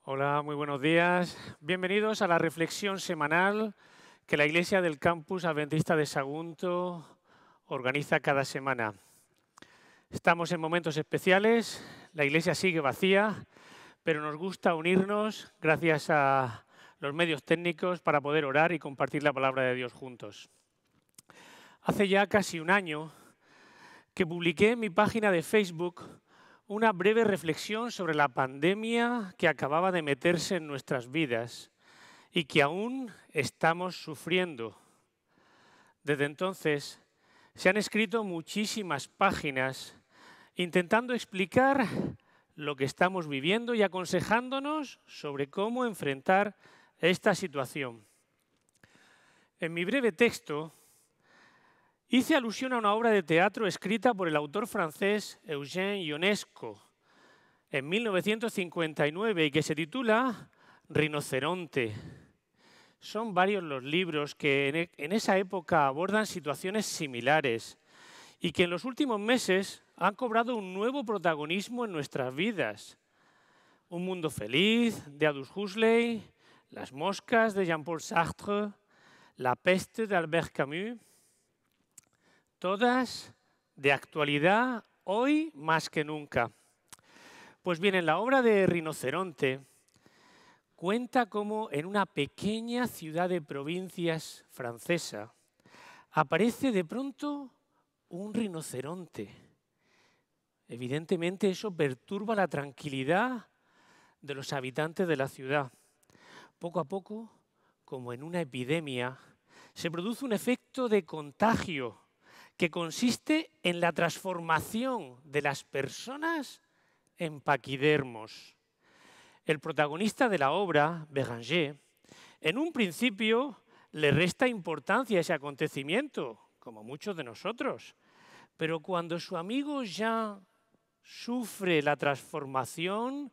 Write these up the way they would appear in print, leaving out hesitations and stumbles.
Hola, muy buenos días. Bienvenidos a la reflexión semanal que la Iglesia del Campus Adventista de Sagunto organiza cada semana. Estamos en momentos especiales, la Iglesia sigue vacía, pero nos gusta unirnos gracias a los medios técnicos para poder orar y compartir la palabra de Dios juntos. Hace ya casi un año que publiqué en mi página de Facebook una breve reflexión sobre la pandemia que acababa de meterse en nuestras vidas y que aún estamos sufriendo. Desde entonces se han escrito muchísimas páginas intentando explicar lo que estamos viviendo y aconsejándonos sobre cómo enfrentar esta situación. En mi breve texto hice alusión a una obra de teatro escrita por el autor francés Eugène Ionesco en 1959 y que se titula Rinoceronte. Son varios los libros que en esa época abordan situaciones similares y que en los últimos meses han cobrado un nuevo protagonismo en nuestras vidas. Un mundo feliz, de Aldous Huxley, Las moscas, de Jean-Paul Sartre, La peste, de Albert Camus. Todas de actualidad hoy más que nunca. Pues bien, en la obra de Rinoceronte cuenta cómo en una pequeña ciudad de provincias francesa aparece de pronto un rinoceronte. Evidentemente eso perturba la tranquilidad de los habitantes de la ciudad. Poco a poco, como en una epidemia, se produce un efecto de contagio que consiste en la transformación de las personas en paquidermos. El protagonista de la obra, Béranger, en un principio le resta importancia a ese acontecimiento, como muchos de nosotros, pero cuando su amigo Jean sufre la transformación,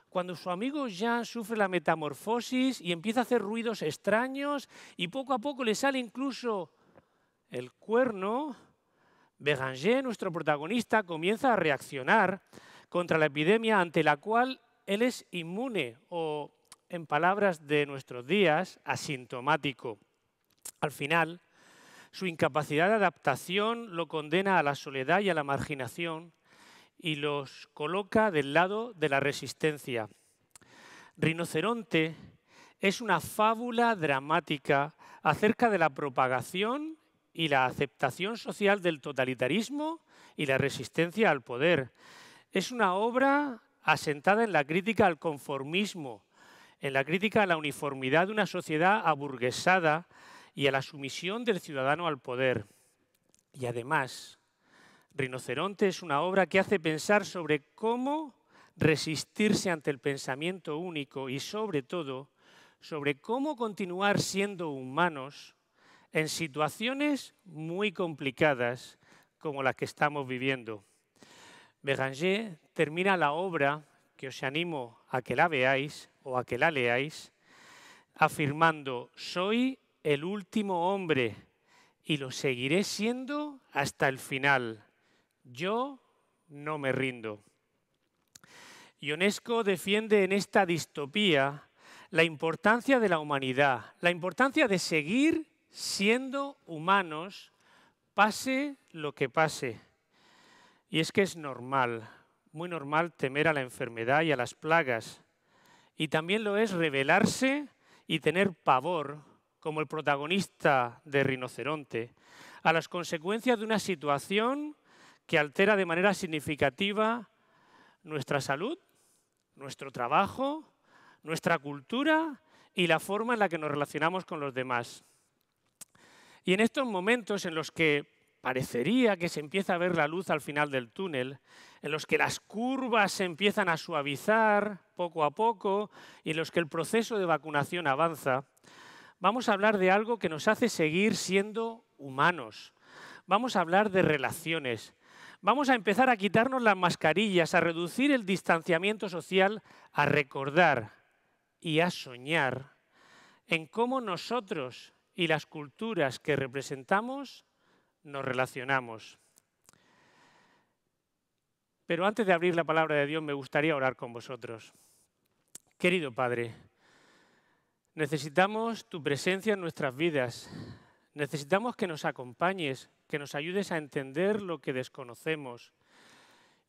cuando su amigo Jean sufre la metamorfosis y empieza a hacer ruidos extraños y poco a poco le sale incluso el cuerno, Béranger, nuestro protagonista, comienza a reaccionar contra la epidemia ante la cual él es inmune o, en palabras de nuestros días, asintomático. Al final, su incapacidad de adaptación lo condena a la soledad y a la marginación y los coloca del lado de la resistencia. Rinoceronte es una fábula dramática acerca de la propagación y la aceptación social del totalitarismo y la resistencia al poder. Es una obra asentada en la crítica al conformismo, en la crítica a la uniformidad de una sociedad aburguesada y a la sumisión del ciudadano al poder. Y además, Rinoceronte es una obra que hace pensar sobre cómo resistirse ante el pensamiento único y, sobre todo, sobre cómo continuar siendo humanos en situaciones muy complicadas como las que estamos viviendo. Béranger termina la obra, que os animo a que la veáis o a que la leáis, afirmando: soy el último hombre y lo seguiré siendo hasta el final. Yo no me rindo. Ionesco defiende en esta distopía la importancia de la humanidad, la importancia de seguir siendo humanos, pase lo que pase. Y es que es normal, muy normal, temer a la enfermedad y a las plagas. Y también lo es rebelarse y tener pavor, como el protagonista de Rinoceronte, a las consecuencias de una situación que altera de manera significativa nuestra salud, nuestro trabajo, nuestra cultura y la forma en la que nos relacionamos con los demás. Y en estos momentos en los que parecería que se empieza a ver la luz al final del túnel, en los que las curvas se empiezan a suavizar poco a poco y en los que el proceso de vacunación avanza, vamos a hablar de algo que nos hace seguir siendo humanos. Vamos a hablar de relaciones. Vamos a empezar a quitarnos las mascarillas, a reducir el distanciamiento social, a recordar y a soñar en cómo nosotros y las culturas que representamos nos relacionamos. Pero antes de abrir la palabra de Dios, me gustaría orar con vosotros. Querido Padre, necesitamos tu presencia en nuestras vidas. Necesitamos que nos acompañes, que nos ayudes a entender lo que desconocemos.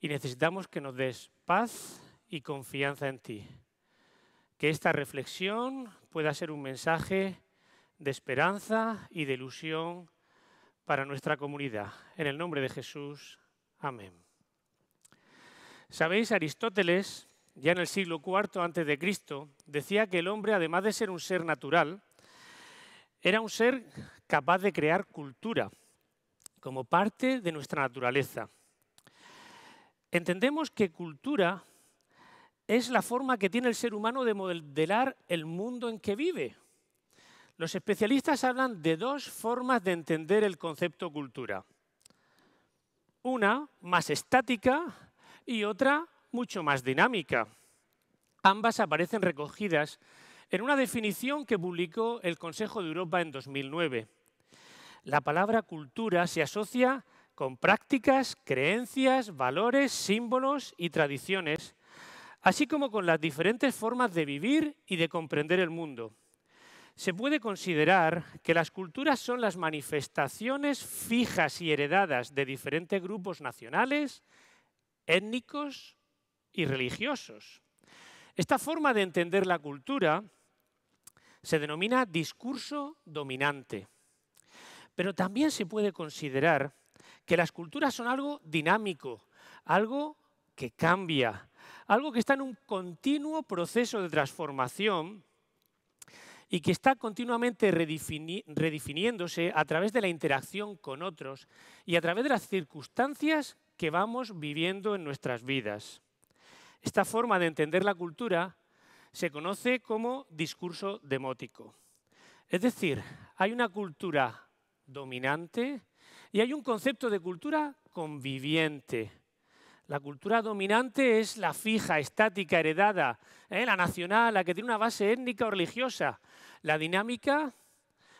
Y necesitamos que nos des paz y confianza en ti. Que esta reflexión pueda ser un mensaje de esperanza y de ilusión para nuestra comunidad. En el nombre de Jesús. Amén. Sabéis, Aristóteles, ya en el siglo IV a.C., decía que el hombre, además de ser un ser natural, era un ser capaz de crear cultura como parte de nuestra naturaleza. Entendemos que cultura es la forma que tiene el ser humano de modelar el mundo en que vive. Los especialistas hablan de dos formas de entender el concepto cultura. Una más estática y otra mucho más dinámica. Ambas aparecen recogidas en una definición que publicó el Consejo de Europa en 2009. La palabra cultura se asocia con prácticas, creencias, valores, símbolos y tradiciones, así como con las diferentes formas de vivir y de comprender el mundo. Se puede considerar que las culturas son las manifestaciones fijas y heredadas de diferentes grupos nacionales, étnicos y religiosos. Esta forma de entender la cultura se denomina discurso dominante. Pero también se puede considerar que las culturas son algo dinámico, algo que cambia, algo que está en un continuo proceso de transformación y que está continuamente redefiniéndose a través de la interacción con otros y a través de las circunstancias que vamos viviendo en nuestras vidas. Esta forma de entender la cultura se conoce como discurso demótico. Es decir, hay una cultura dominante y hay un concepto de cultura conviviente. La cultura dominante es la fija, estática, heredada, la nacional, la que tiene una base étnica o religiosa. La dinámica,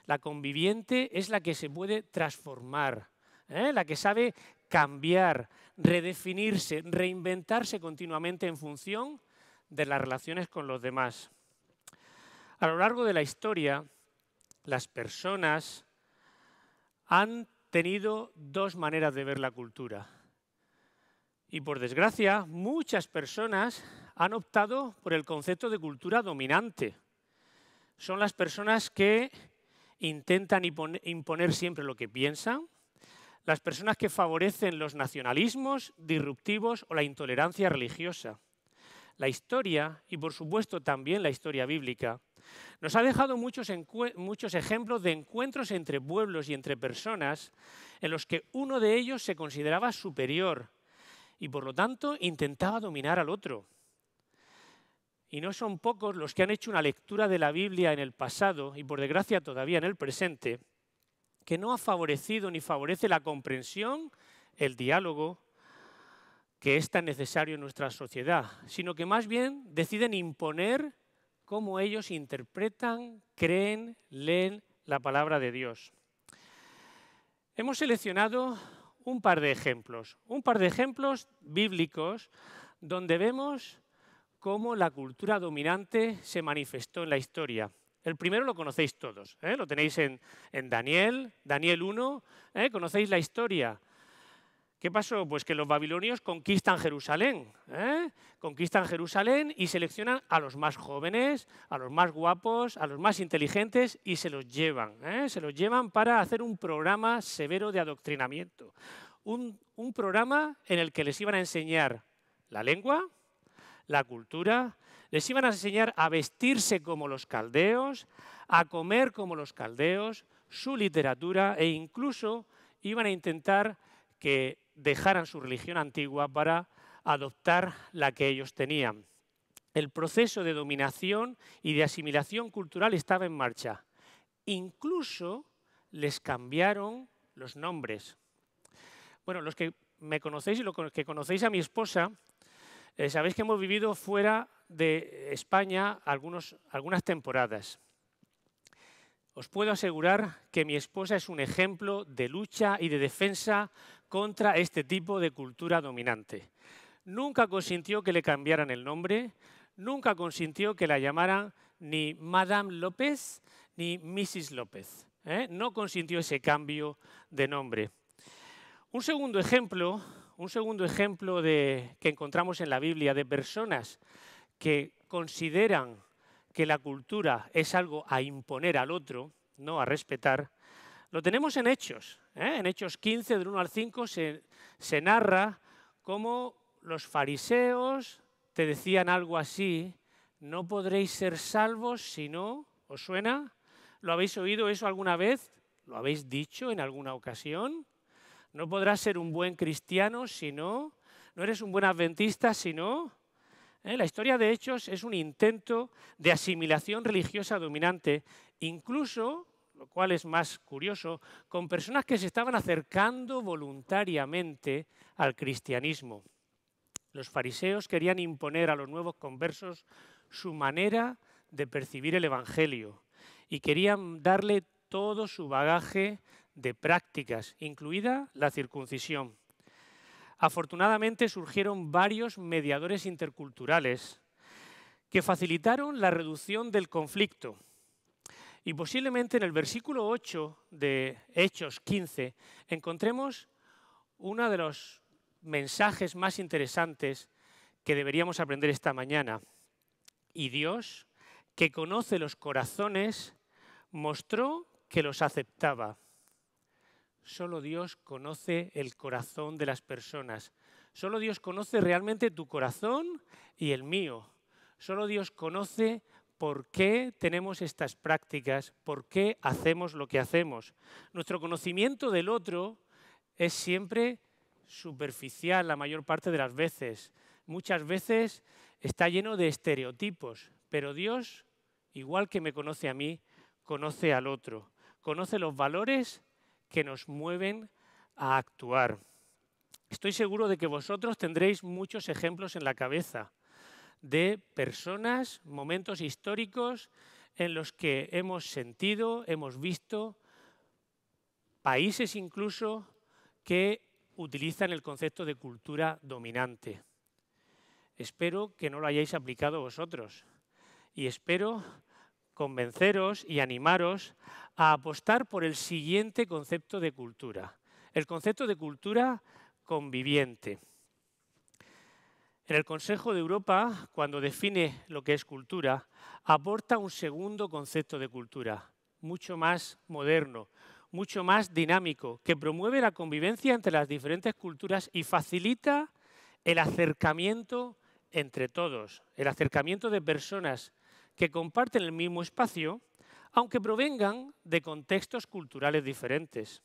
la conviviente, es la que se puede transformar, la que sabe cambiar, redefinirse, reinventarse continuamente en función de las relaciones con los demás. A lo largo de la historia, las personas han tenido dos maneras de ver la cultura. Y por desgracia, muchas personas han optado por el concepto de cultura dominante. Son las personas que intentan imponer siempre lo que piensan, las personas que favorecen los nacionalismos disruptivos o la intolerancia religiosa. La historia, y por supuesto también la historia bíblica, nos ha dejado muchos ejemplos de encuentros entre pueblos y entre personas en los que uno de ellos se consideraba superior y por lo tanto intentaba dominar al otro. Y no son pocos los que han hecho una lectura de la Biblia en el pasado y por desgracia todavía en el presente, que no ha favorecido ni favorece la comprensión, el diálogo, que es tan necesario en nuestra sociedad, sino que más bien deciden imponer cómo ellos interpretan, creen, leen la palabra de Dios. Hemos seleccionado un par de ejemplos bíblicos donde vemos cómo la cultura dominante se manifestó en la historia. El primero lo conocéis todos, lo tenéis en Daniel 1, conocéis la historia. ¿Qué pasó? Pues que los babilonios conquistan Jerusalén, conquistan Jerusalén y seleccionan a los más jóvenes, a los más guapos, a los más inteligentes y se los llevan para hacer un programa severo de adoctrinamiento. Un programa en el que les iban a enseñar la lengua, la cultura, les iban a enseñar a vestirse como los caldeos, a comer como los caldeos, su literatura e incluso iban a intentar que dejaran su religión antigua para adoptar la que ellos tenían. El proceso de dominación y de asimilación cultural estaba en marcha. Incluso les cambiaron los nombres. Bueno, los que me conocéis y los que conocéis a mi esposa, sabéis que hemos vivido fuera de España algunas temporadas. Os puedo asegurar que mi esposa es un ejemplo de lucha y de defensa contra este tipo de cultura dominante. Nunca consintió que le cambiaran el nombre, nunca consintió que la llamaran ni Madame López ni Mrs. López. No consintió ese cambio de nombre. Un segundo ejemplo que encontramos en la Biblia de personas que consideran que la cultura es algo a imponer al otro, no a respetar, lo tenemos en Hechos. En Hechos 15, del 1 al 5, se narra cómo los fariseos te decían algo así: no podréis ser salvos si no. ¿Os suena? ¿Lo habéis oído eso alguna vez? ¿Lo habéis dicho en alguna ocasión? No podrás ser un buen cristiano si no. No eres un buen adventista si no. La historia de Hechos es un intento de asimilación religiosa dominante, incluso, lo cual es más curioso, con personas que se estaban acercando voluntariamente al cristianismo. Los fariseos querían imponer a los nuevos conversos su manera de percibir el Evangelio y querían darle todo su bagaje de prácticas, incluida la circuncisión. Afortunadamente surgieron varios mediadores interculturales que facilitaron la reducción del conflicto. Y posiblemente en el versículo 8 de Hechos 15 encontremos uno de los mensajes más interesantes que deberíamos aprender esta mañana. Y Dios, que conoce los corazones, mostró que los aceptaba. Solo Dios conoce el corazón de las personas. Solo Dios conoce realmente tu corazón y el mío. Solo Dios conoce por qué tenemos estas prácticas, por qué hacemos lo que hacemos. Nuestro conocimiento del otro es siempre superficial la mayor parte de las veces. Muchas veces está lleno de estereotipos, pero Dios, igual que me conoce a mí, conoce al otro. Conoce los valores que nos mueven a actuar. Estoy seguro de que vosotros tendréis muchos ejemplos en la cabeza de personas, momentos históricos en los que hemos sentido, hemos visto, países incluso, que utilizan el concepto de cultura dominante. Espero que no lo hayáis aplicado vosotros y espero convenceros y animaros a apostar por el siguiente concepto de cultura, el concepto de cultura conviviente. En el Consejo de Europa, cuando define lo que es cultura, aporta un segundo concepto de cultura, mucho más moderno, mucho más dinámico, que promueve la convivencia entre las diferentes culturas y facilita el acercamiento entre todos, el acercamiento de personas que comparten el mismo espacio, aunque provengan de contextos culturales diferentes.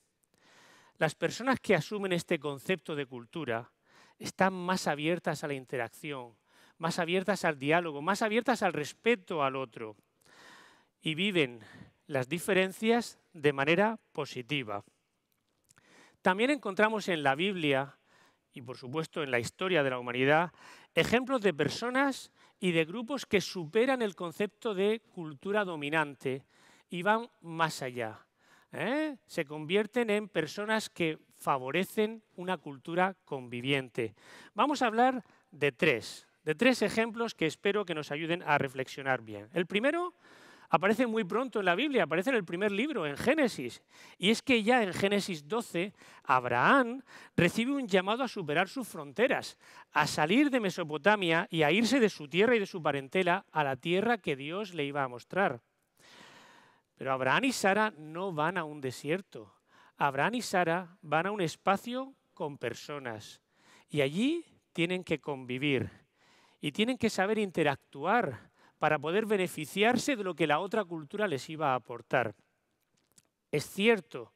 Las personas que asumen este concepto de cultura están más abiertas a la interacción, más abiertas al diálogo, más abiertas al respeto al otro y viven las diferencias de manera positiva. También encontramos en la Biblia y por supuesto en la historia de la humanidad ejemplos de personas y de grupos que superan el concepto de cultura dominante y van más allá. Se convierten en personas que favorecen una cultura conviviente. Vamos a hablar de tres ejemplos que espero que nos ayuden a reflexionar bien. El primero aparece muy pronto en la Biblia, aparece en el primer libro, en Génesis. Y es que ya en Génesis 12, Abraham recibe un llamado a superar sus fronteras, a salir de Mesopotamia y a irse de su tierra y de su parentela a la tierra que Dios le iba a mostrar. Pero Abraham y Sara no van a un desierto. Abraham y Sara van a un espacio con personas. Y allí tienen que convivir. Y tienen que saber interactuar para poder beneficiarse de lo que la otra cultura les iba a aportar. Es cierto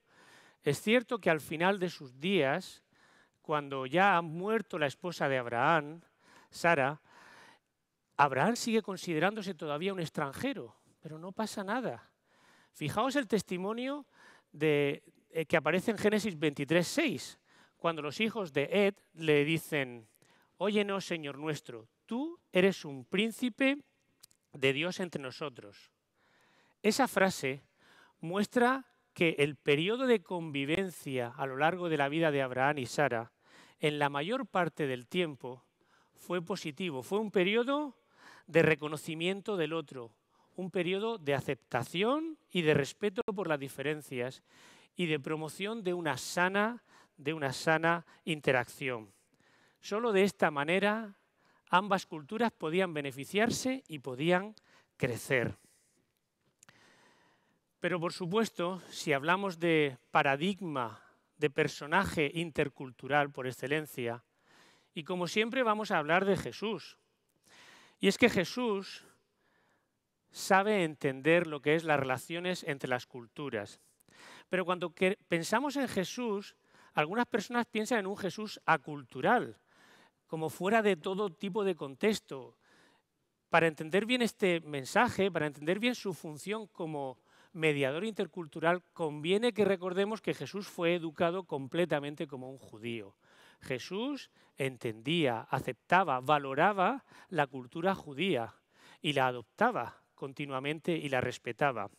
que al final de sus días, cuando ya ha muerto la esposa de Abraham, Sara, Abraham sigue considerándose todavía un extranjero, pero no pasa nada. Fijaos el testimonio que aparece en Génesis 23:6, cuando los hijos de Ed le dicen: «Óyenos, Señor nuestro, tú eres un príncipe de Dios entre nosotros». Esa frase muestra que el periodo de convivencia a lo largo de la vida de Abraham y Sara, en la mayor parte del tiempo, fue positivo. Fue un periodo de reconocimiento del otro, un periodo de aceptación y de respeto por las diferencias y de promoción de una sana interacción. Solo de esta manera ambas culturas podían beneficiarse y podían crecer. Pero por supuesto, si hablamos de paradigma, de personaje intercultural por excelencia, y como siempre vamos a hablar de Jesús. Y es que Jesús sabe entender lo que es las relaciones entre las culturas. Pero cuando pensamos en Jesús, algunas personas piensan en un Jesús acultural, como fuera de todo tipo de contexto. Para entender bien este mensaje, para entender bien su función como mediador intercultural, conviene que recordemos que Jesús fue educado completamente como un judío. Jesús entendía, aceptaba, valoraba la cultura judía y la adoptaba continuamente y la respetaba.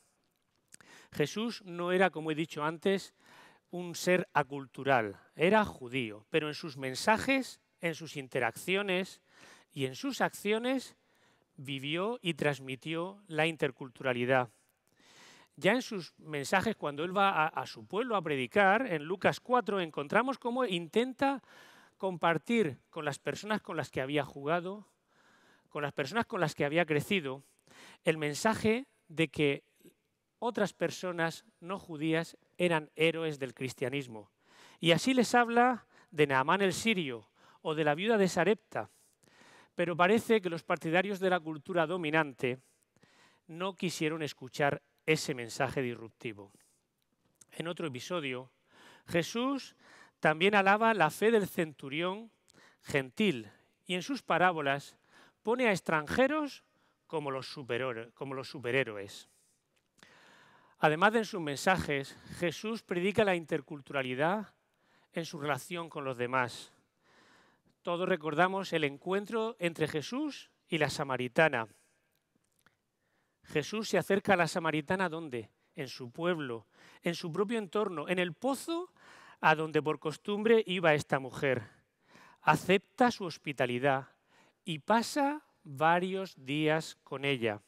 Jesús no era, como he dicho antes, un ser acultural, era judío, pero en sus mensajes, en sus interacciones y en sus acciones vivió y transmitió la interculturalidad. Ya en sus mensajes, cuando él va a su pueblo a predicar, en Lucas 4 encontramos cómo intenta compartir con las personas con las que había jugado, con las personas con las que había crecido, el mensaje de que otras personas no judías eran héroes del cristianismo. Y así les habla de Naamán el sirio o de la viuda de Sarepta. Pero parece que los partidarios de la cultura dominante no quisieron escuchar ese mensaje disruptivo. En otro episodio, Jesús también alaba la fe del centurión gentil y en sus parábolas pone a extranjeros como los superhéroes. Además de en sus mensajes, Jesús predica la interculturalidad en su relación con los demás. Todos recordamos el encuentro entre Jesús y la samaritana. Jesús se acerca a la samaritana ¿dónde? En su pueblo, en su propio entorno, en el pozo a donde por costumbre iba esta mujer. Acepta su hospitalidad y pasa varios días con ella.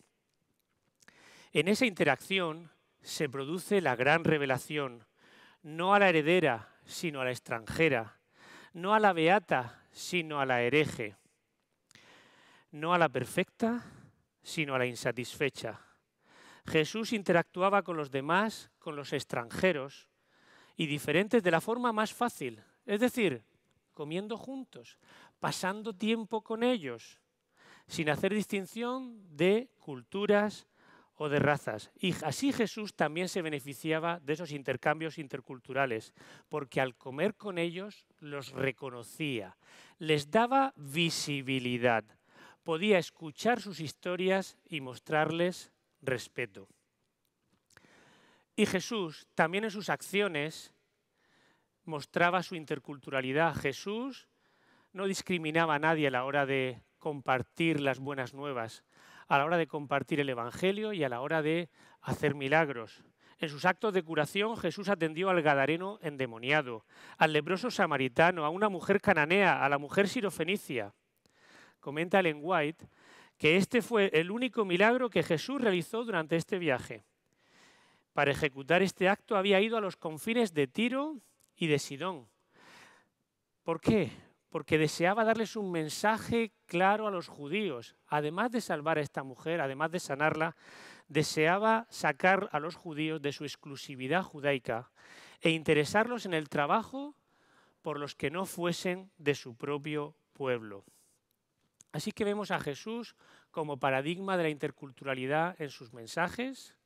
En esa interacción se produce la gran revelación, no a la heredera, sino a la extranjera, no a la beata, sino a la hereje, no a la perfecta, sino a la insatisfecha. Jesús interactuaba con los demás, con los extranjeros y diferentes de la forma más fácil, es decir, comiendo juntos, pasando tiempo con ellos, sin hacer distinción de culturas o de razas. Y así Jesús también se beneficiaba de esos intercambios interculturales, porque al comer con ellos los reconocía, les daba visibilidad, podía escuchar sus historias y mostrarles respeto. Y Jesús también en sus acciones mostraba su interculturalidad. Jesús no discriminaba a nadie a la hora de compartir las buenas nuevas, a la hora de compartir el Evangelio y a la hora de hacer milagros. En sus actos de curación, Jesús atendió al gadareno endemoniado, al leproso samaritano, a una mujer cananea, a la mujer sirofenicia. Comenta Ellen White que este fue el único milagro que Jesús realizó durante este viaje. Para ejecutar este acto había ido a los confines de Tiro y de Sidón. ¿Por qué? Porque deseaba darles un mensaje claro a los judíos. Además de salvar a esta mujer, además de sanarla, deseaba sacar a los judíos de su exclusividad judaica e interesarlos en el trabajo por los que no fuesen de su propio pueblo. Así que vemos a Jesús como paradigma de la interculturalidad en sus mensajes,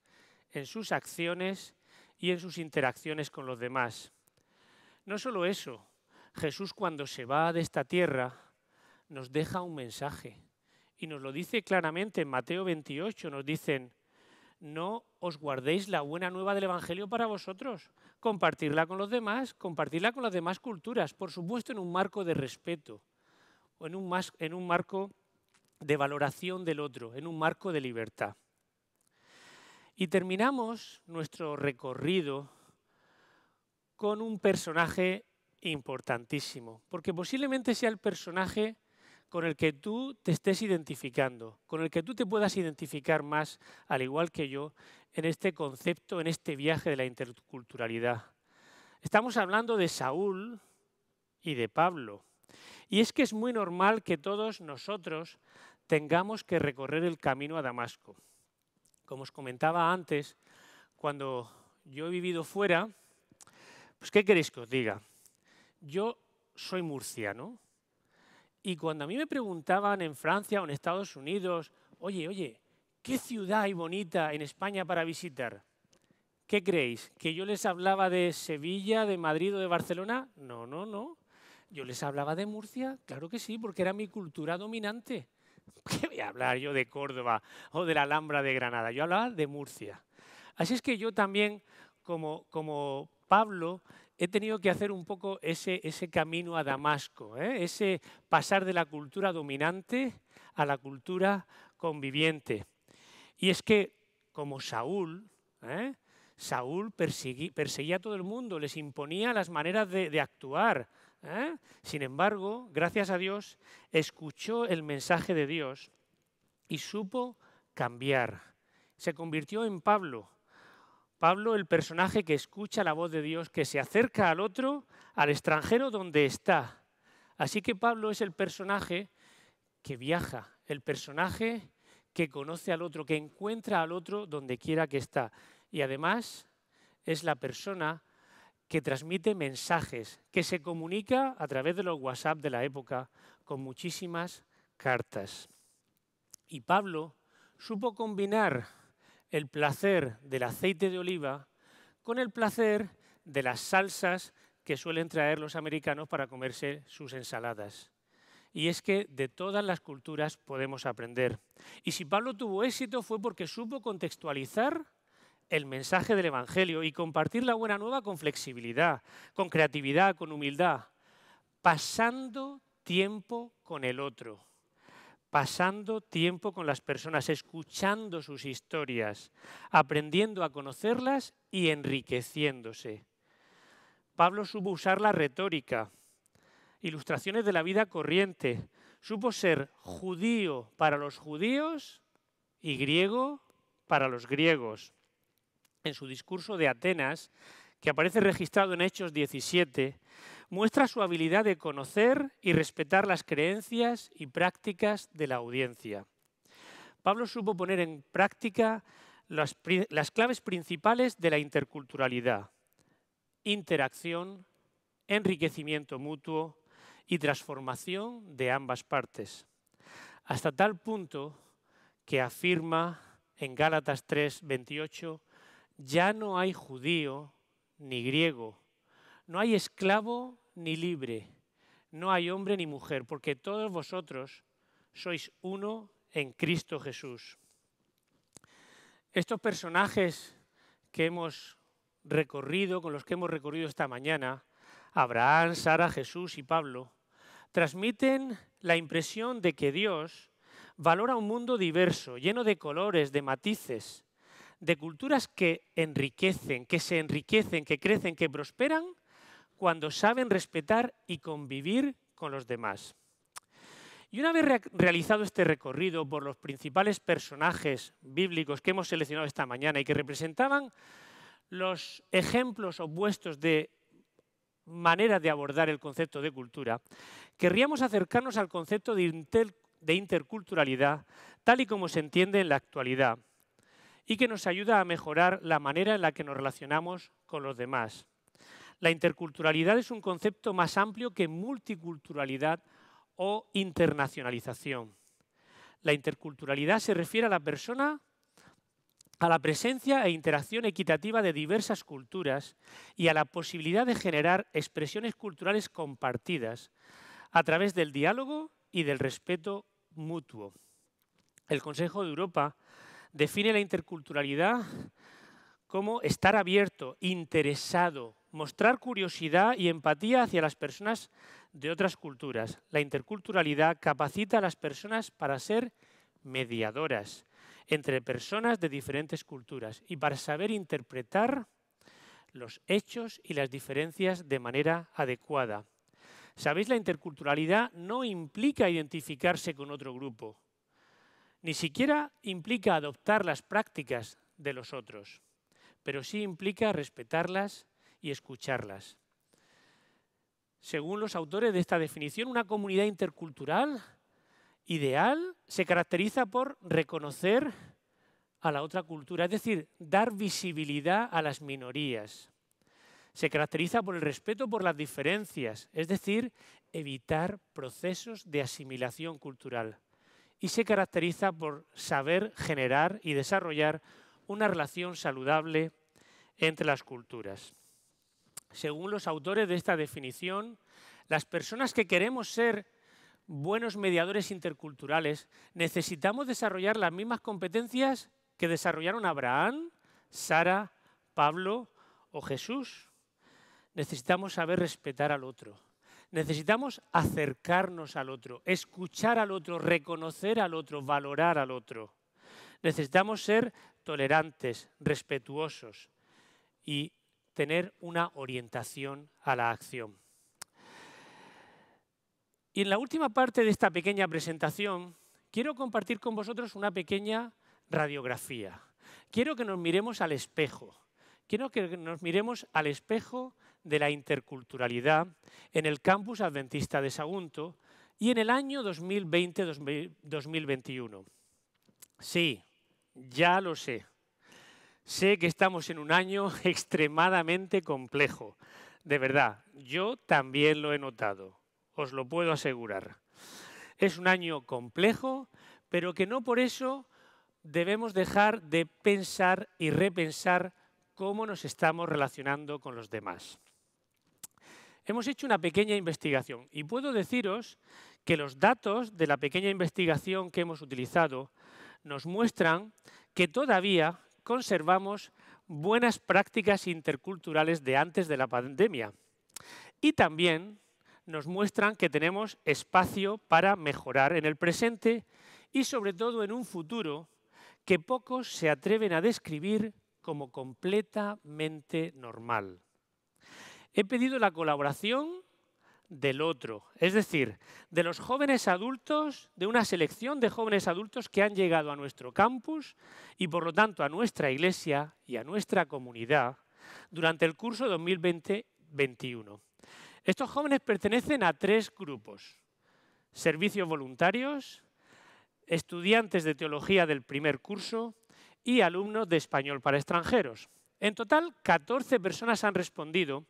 en sus acciones y en sus interacciones con los demás. No solo eso, Jesús cuando se va de esta tierra nos deja un mensaje y nos lo dice claramente en Mateo 28, nos dicen: no os guardéis la buena nueva del Evangelio para vosotros, compartirla con los demás, compartirla con las demás culturas, por supuesto en un marco de respeto, o en un marco de valoración del otro, en un marco de libertad. Y terminamos nuestro recorrido con un personaje importantísimo, porque posiblemente sea el personaje con el que tú te estés identificando, con el que tú te puedas identificar más, al igual que yo, en este concepto, en este viaje de la interculturalidad. Estamos hablando de Saúl y de Pablo. Y es que es muy normal que todos nosotros tengamos que recorrer el camino a Damasco. Como os comentaba antes, cuando yo he vivido fuera, pues ¿qué queréis que os diga? Yo soy murciano y cuando a mí me preguntaban en Francia o en Estados Unidos, oye, ¿qué ciudad hay bonita en España para visitar? ¿Qué creéis? ¿Que yo les hablaba de Sevilla, de Madrid o de Barcelona? No, no, no. Yo les hablaba de Murcia, claro que sí, porque era mi cultura dominante. ¿Qué voy a hablar yo de Córdoba o de la Alhambra de Granada? Yo hablaba de Murcia. Así es que yo también, como Pablo, he tenido que hacer un poco ese camino a Damasco, ese pasar de la cultura dominante a la cultura conviviente. Y es que, como Saúl, Saúl perseguía a todo el mundo, les imponía las maneras de actuar. Sin embargo, gracias a Dios, escuchó el mensaje de Dios y supo cambiar. Se convirtió en Pablo. Pablo, el personaje que escucha la voz de Dios, que se acerca al otro, al extranjero donde está. Así que Pablo es el personaje que viaja, el personaje que conoce al otro, que encuentra al otro donde quiera que está. Y además es la persona que transmite mensajes, que se comunica a través de los WhatsApp de la época con muchísimas cartas. Y Pablo supo combinar el placer del aceite de oliva con el placer de las salsas que suelen traer los americanos para comerse sus ensaladas. Y es que de todas las culturas podemos aprender. Y si Pablo tuvo éxito fue porque supo contextualizar el mensaje del Evangelio y compartir la buena nueva con flexibilidad, con creatividad, con humildad, pasando tiempo con el otro, pasando tiempo con las personas, escuchando sus historias, aprendiendo a conocerlas y enriqueciéndose. Pablo supo usar la retórica, ilustraciones de la vida corriente, supo ser judío para los judíos y griego para los griegos. En su discurso de Atenas, que aparece registrado en Hechos 17, muestra su habilidad de conocer y respetar las creencias y prácticas de la audiencia. Pablo supo poner en práctica las claves principales de la interculturalidad: interacción, enriquecimiento mutuo y transformación de ambas partes. Hasta tal punto que afirma en Gálatas 3:28, ya no hay judío ni griego, no hay esclavo ni libre, no hay hombre ni mujer, porque todos vosotros sois uno en Cristo Jesús. Estos personajes que hemos recorrido, con los que hemos recorrido esta mañana, Abraham, Sara, Jesús y Pablo, transmiten la impresión de que Dios valora un mundo diverso, lleno de colores, de matices, de culturas que enriquecen, que se enriquecen, que crecen, que prosperan cuando saben respetar y convivir con los demás. Y una vez realizado este recorrido por los principales personajes bíblicos que hemos seleccionado esta mañana y que representaban los ejemplos opuestos de manera de abordar el concepto de cultura, querríamos acercarnos al concepto de interculturalidad tal y como se entiende en la actualidad y que nos ayuda a mejorar la manera en la que nos relacionamos con los demás. La interculturalidad es un concepto más amplio que multiculturalidad o internacionalización. La interculturalidad se refiere a la persona, a la presencia e interacción equitativa de diversas culturas y a la posibilidad de generar expresiones culturales compartidas a través del diálogo y del respeto mutuo. El Consejo de Europa define la interculturalidad como estar abierto, interesado, mostrar curiosidad y empatía hacia las personas de otras culturas. La interculturalidad capacita a las personas para ser mediadoras entre personas de diferentes culturas y para saber interpretar los hechos y las diferencias de manera adecuada. ¿Sabéis? La interculturalidad no implica identificarse con otro grupo, ni siquiera implica adoptar las prácticas de los otros, pero sí implica respetarlas y escucharlas. Según los autores de esta definición, una comunidad intercultural ideal se caracteriza por reconocer a la otra cultura, es decir, dar visibilidad a las minorías. Se caracteriza por el respeto por las diferencias, es decir, evitar procesos de asimilación cultural. Y se caracteriza por saber generar y desarrollar una relación saludable entre las culturas. Según los autores de esta definición, las personas que queremos ser buenos mediadores interculturales necesitamos desarrollar las mismas competencias que desarrollaron Abraham, Sara, Pablo o Jesús. Necesitamos saber respetar al otro. Necesitamos acercarnos al otro, escuchar al otro, reconocer al otro, valorar al otro. Necesitamos ser tolerantes, respetuosos y tener una orientación a la acción. Y en la última parte de esta pequeña presentación, quiero compartir con vosotros una pequeña radiografía. Quiero que nos miremos al espejo. Quiero que nos miremos al espejo de la interculturalidad en el campus adventista de Sagunto y en el año 2020-2021. Sí, ya lo sé. Sé que estamos en un año extremadamente complejo. De verdad, yo también lo he notado, os lo puedo asegurar. Es un año complejo, pero que no por eso debemos dejar de pensar y repensar cómo nos estamos relacionando con los demás. Hemos hecho una pequeña investigación y puedo deciros que los datos de la pequeña investigación que hemos utilizado nos muestran que todavía conservamos buenas prácticas interculturales de antes de la pandemia y también nos muestran que tenemos espacio para mejorar en el presente y sobre todo en un futuro que pocos se atreven a describir como completamente normal. He pedido la colaboración del otro, es decir, de los jóvenes adultos, de una selección de jóvenes adultos que han llegado a nuestro campus y por lo tanto a nuestra iglesia y a nuestra comunidad durante el curso 2020-21. Estos jóvenes pertenecen a 3 grupos: servicios voluntarios, estudiantes de teología del primer curso y alumnos de español para extranjeros. En total, 14 personas han respondido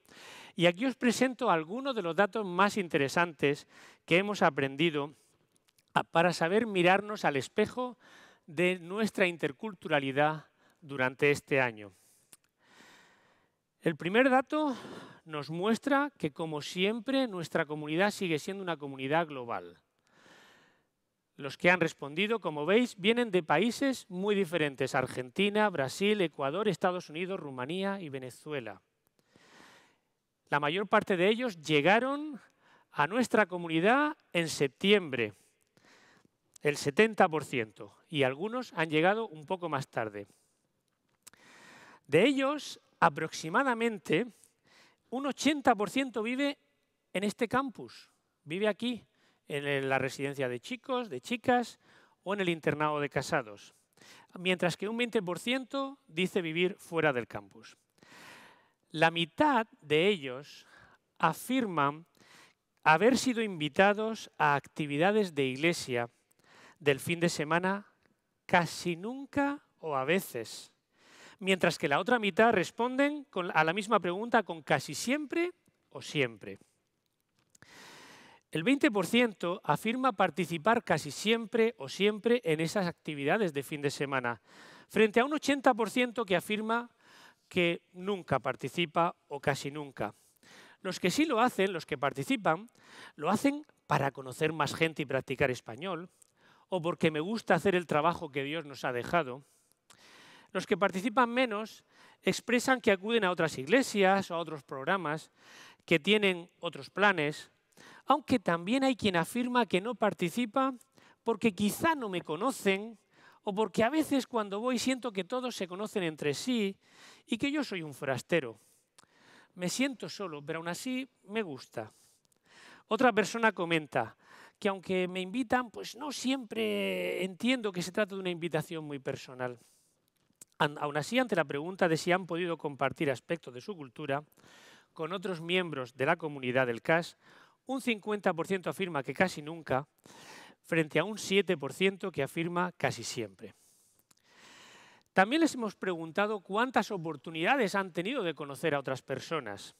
y aquí os presento algunos de los datos más interesantes que hemos aprendido para saber mirarnos al espejo de nuestra interculturalidad durante este año. El primer dato nos muestra que, como siempre, nuestra comunidad sigue siendo una comunidad global. Los que han respondido, como veis, vienen de países muy diferentes: Argentina, Brasil, Ecuador, Estados Unidos, Rumanía y Venezuela. La mayor parte de ellos llegaron a nuestra comunidad en septiembre, el 70%, y algunos han llegado un poco más tarde. De ellos, aproximadamente un 80% vive en este campus, vive aquí, en la residencia de chicos, de chicas o en el internado de casados, mientras que un 20% dice vivir fuera del campus. La mitad de ellos afirman haber sido invitados a actividades de iglesia del fin de semana casi nunca o a veces, mientras que la otra mitad responden a la misma pregunta con casi siempre o siempre. El 20% afirma participar casi siempre o siempre en esas actividades de fin de semana, frente a un 80% que afirma que nunca participa o casi nunca. Los que sí lo hacen, los que participan, lo hacen para conocer más gente y practicar español, o porque me gusta hacer el trabajo que Dios nos ha dejado. Los que participan menos expresan que acuden a otras iglesias o a otros programas, que tienen otros planes, aunque también hay quien afirma que no participa porque quizá no me conocen o porque a veces cuando voy siento que todos se conocen entre sí y que yo soy un forastero. Me siento solo, pero aún así me gusta. Otra persona comenta que aunque me invitan, pues no siempre entiendo que se trata de una invitación muy personal. Aún así, ante la pregunta de si han podido compartir aspectos de su cultura con otros miembros de la comunidad del CAS, un 50% afirma que casi nunca, frente a un 7% que afirma casi siempre. También les hemos preguntado cuántas oportunidades han tenido de conocer a otras personas.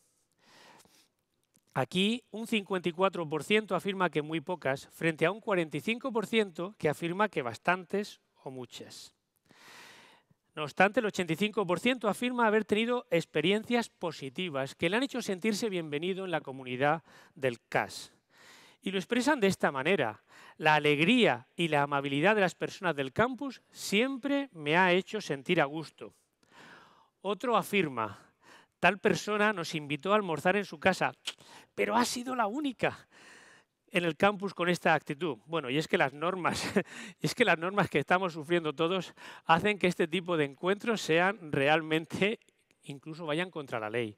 Aquí un 54% afirma que muy pocas, frente a un 45% que afirma que bastantes o muchas. No obstante, el 85% afirma haber tenido experiencias positivas que le han hecho sentirse bienvenido en la comunidad del CAS. Y lo expresan de esta manera: la alegría y la amabilidad de las personas del campus siempre me ha hecho sentir a gusto. Otro afirma: tal persona nos invitó a almorzar en su casa, pero ha sido la única en el campus con esta actitud. Bueno, y es que las normas, que estamos sufriendo todos hacen que este tipo de encuentros sean realmente, incluso vayan contra la ley.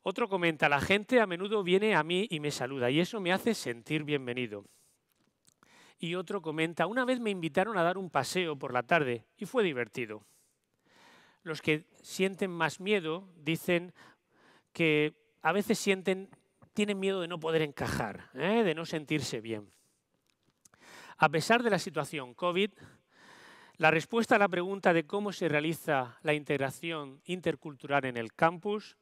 Otro comenta: la gente a menudo viene a mí y me saluda y eso me hace sentir bienvenido. Y otro comenta: una vez me invitaron a dar un paseo por la tarde y fue divertido. Los que sienten más miedo dicen que a veces tienen miedo de no poder encajar, de no sentirse bien. A pesar de la situación COVID, la respuesta a la pregunta de cómo se realiza la integración intercultural en el campus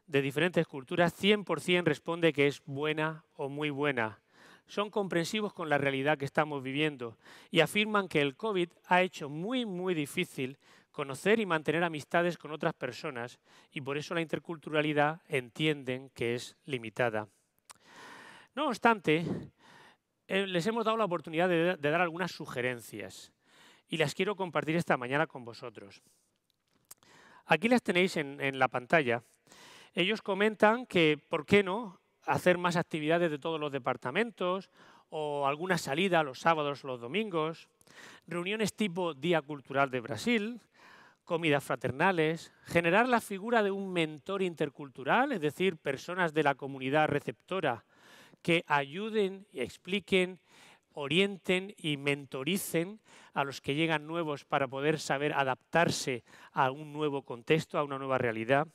de diferentes culturas, 100% responde que es buena o muy buena. Son comprensivos con la realidad que estamos viviendo y afirman que el COVID ha hecho muy, muy difícil conocer y mantener amistades con otras personas y por eso la interculturalidad entienden que es limitada. No obstante, les hemos dado la oportunidad de dar algunas sugerencias y las quiero compartir esta mañana con vosotros. Aquí las tenéis en la pantalla. Ellos comentan que, ¿por qué no?, hacer más actividades de todos los departamentos o alguna salida los sábados o los domingos, reuniones tipo Día Cultural de Brasil, comidas fraternales, generar la figura de un mentor intercultural, es decir, personas de la comunidad receptora que ayuden y expliquen, orienten y mentoricen a los que llegan nuevos para poder saber adaptarse a un nuevo contexto, a una nueva realidad.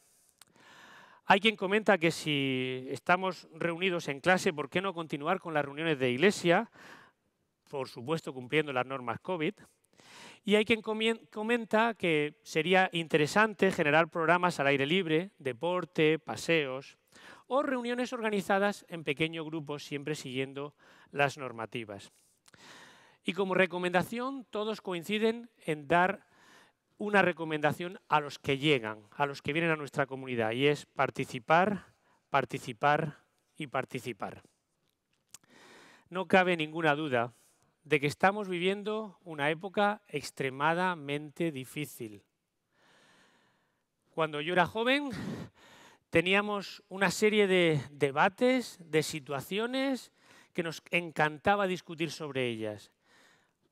Hay quien comenta que si estamos reunidos en clase, ¿por qué no continuar con las reuniones de iglesia? Por supuesto, cumpliendo las normas COVID. Y hay quien comenta que sería interesante generar programas al aire libre, deporte, paseos o reuniones organizadas en pequeños grupos, siempre siguiendo las normativas. Y como recomendación, todos coinciden en dar una recomendación a los que llegan, a los que vienen a nuestra comunidad, y es participar, participar y participar. No cabe ninguna duda de que estamos viviendo una época extremadamente difícil. Cuando yo era joven, teníamos una serie de debates, de situaciones que nos encantaba discutir sobre ellas.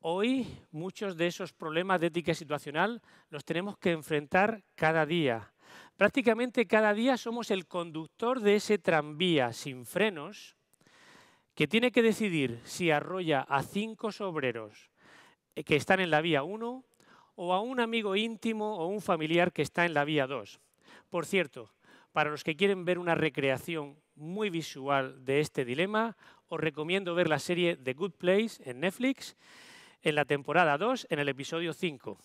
Hoy, muchos de esos problemas de ética situacional los tenemos que enfrentar cada día. Prácticamente cada día somos el conductor de ese tranvía sin frenos que tiene que decidir si arrolla a 5 obreros que están en la vía 1 o a un amigo íntimo o un familiar que está en la vía 2. Por cierto, para los que quieren ver una recreación muy visual de este dilema, os recomiendo ver la serie The Good Place en Netflix, en la temporada 2, en el episodio 5.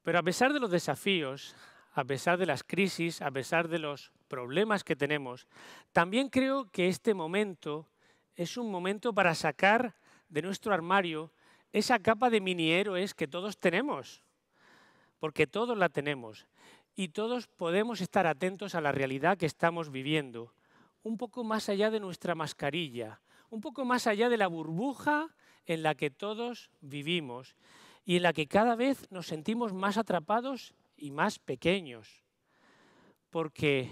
Pero a pesar de los desafíos, a pesar de las crisis, a pesar de los problemas que tenemos, también creo que este momento es un momento para sacar de nuestro armario esa capa de mini héroes que todos tenemos, porque todos la tenemos y todos podemos estar atentos a la realidad que estamos viviendo, un poco más allá de nuestra mascarilla, un poco más allá de la burbuja en la que todos vivimos y en la que cada vez nos sentimos más atrapados y más pequeños. Porque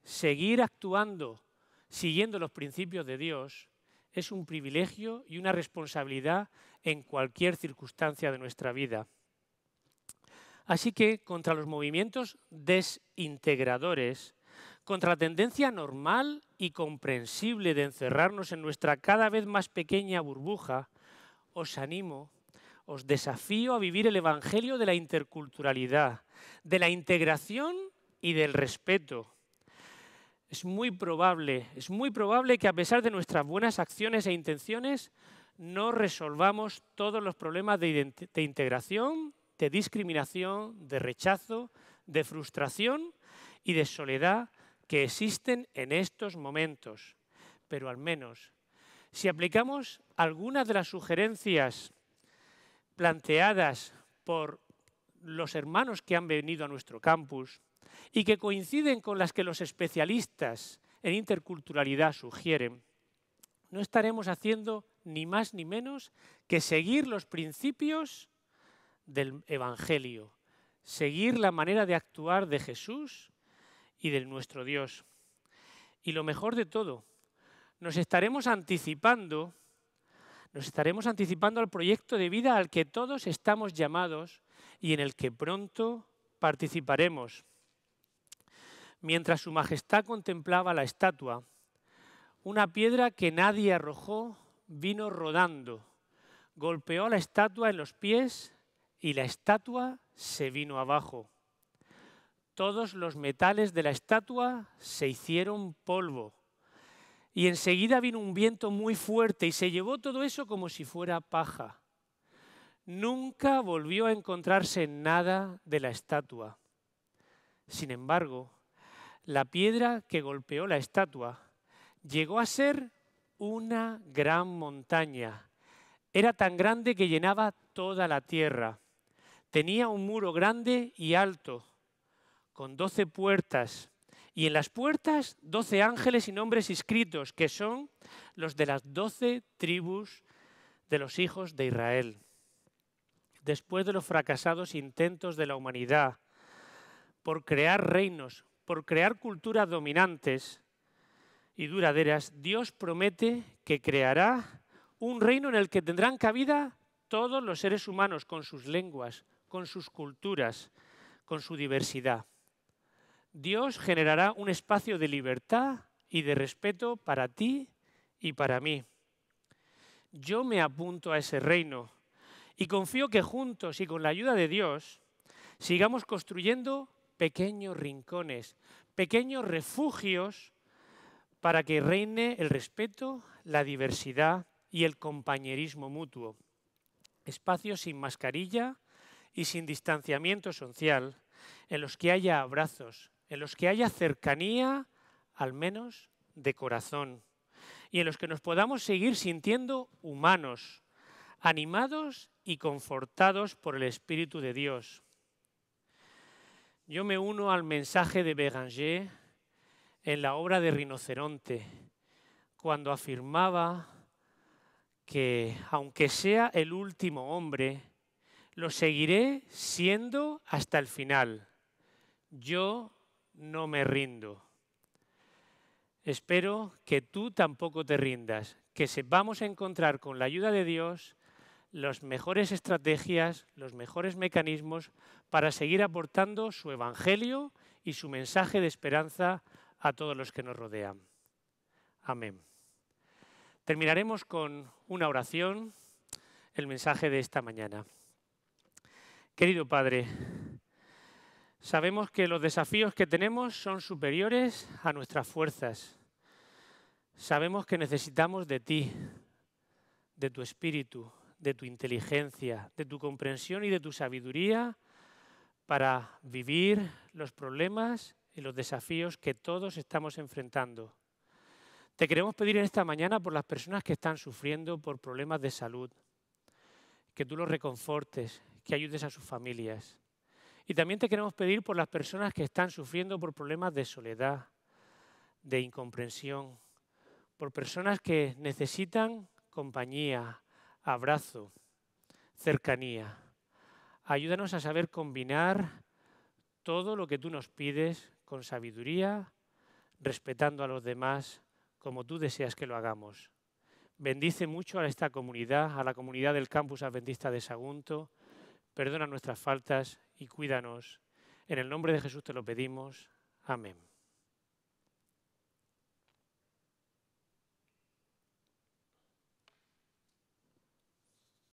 seguir actuando siguiendo los principios de Dios es un privilegio y una responsabilidad en cualquier circunstancia de nuestra vida. Así que contra los movimientos desintegradores, contra la tendencia normal y comprensible de encerrarnos en nuestra cada vez más pequeña burbuja, os animo, os desafío a vivir el evangelio de la interculturalidad, de la integración y del respeto. Es muy probable que a pesar de nuestras buenas acciones e intenciones, no resolvamos todos los problemas de integración, de discriminación, de rechazo, de frustración y de soledad que existen en estos momentos. Pero al menos, si aplicamos algunas de las sugerencias planteadas por los hermanos que han venido a nuestro campus y que coinciden con las que los especialistas en interculturalidad sugieren, no estaremos haciendo ni más ni menos que seguir los principios del Evangelio, seguir la manera de actuar de Jesús y de nuestro Dios. Y lo mejor de todo, nos estaremos anticipando al proyecto de vida al que todos estamos llamados y en el que pronto participaremos. Mientras su majestad contemplaba la estatua, una piedra que nadie arrojó vino rodando, golpeó a la estatua en los pies y la estatua se vino abajo. Todos los metales de la estatua se hicieron polvo y enseguida vino un viento muy fuerte y se llevó todo eso como si fuera paja. Nunca volvió a encontrarse nada de la estatua. Sin embargo, la piedra que golpeó la estatua llegó a ser una gran montaña. Era tan grande que llenaba toda la tierra. Tenía un muro grande y alto, con 12 puertas, y en las puertas 12 ángeles y nombres inscritos, que son los de las 12 tribus de los hijos de Israel. Después de los fracasados intentos de la humanidad por crear reinos, por crear culturas dominantes y duraderas, Dios promete que creará un reino en el que tendrán cabida todos los seres humanos con sus lenguas, con sus culturas, con su diversidad. Dios generará un espacio de libertad y de respeto para ti y para mí. Yo me apunto a ese reino y confío que juntos y con la ayuda de Dios sigamos construyendo pequeños rincones, pequeños refugios para que reine el respeto, la diversidad y el compañerismo mutuo. Espacios sin mascarilla y sin distanciamiento social, en los que haya abrazos, en los que haya cercanía, al menos de corazón, y en los que nos podamos seguir sintiendo humanos, animados y confortados por el Espíritu de Dios. Yo me uno al mensaje de Béranger en la obra de Rinoceronte, cuando afirmaba que, aunque sea el último hombre, lo seguiré siendo hasta el final. Yo no me rindo. Espero que tú tampoco te rindas, que sepamos encontrar con la ayuda de Dios las mejores estrategias, los mejores mecanismos para seguir aportando su evangelio y su mensaje de esperanza a todos los que nos rodean. Amén. Terminaremos con una oración, el mensaje de esta mañana. Querido Padre, sabemos que los desafíos que tenemos son superiores a nuestras fuerzas. Sabemos que necesitamos de ti, de tu espíritu, de tu inteligencia, de tu comprensión y de tu sabiduría para vivir los problemas y los desafíos que todos estamos enfrentando. Te queremos pedir en esta mañana por las personas que están sufriendo por problemas de salud, que tú los reconfortes, que ayudes a sus familias. Y también te queremos pedir por las personas que están sufriendo por problemas de soledad, de incomprensión, por personas que necesitan compañía, abrazo, cercanía. Ayúdanos a saber combinar todo lo que tú nos pides con sabiduría, respetando a los demás como tú deseas que lo hagamos. Bendice mucho a esta comunidad, a la comunidad del Campus Adventista de Sagunto. Perdona nuestras faltas y cuídanos. En el nombre de Jesús te lo pedimos. Amén.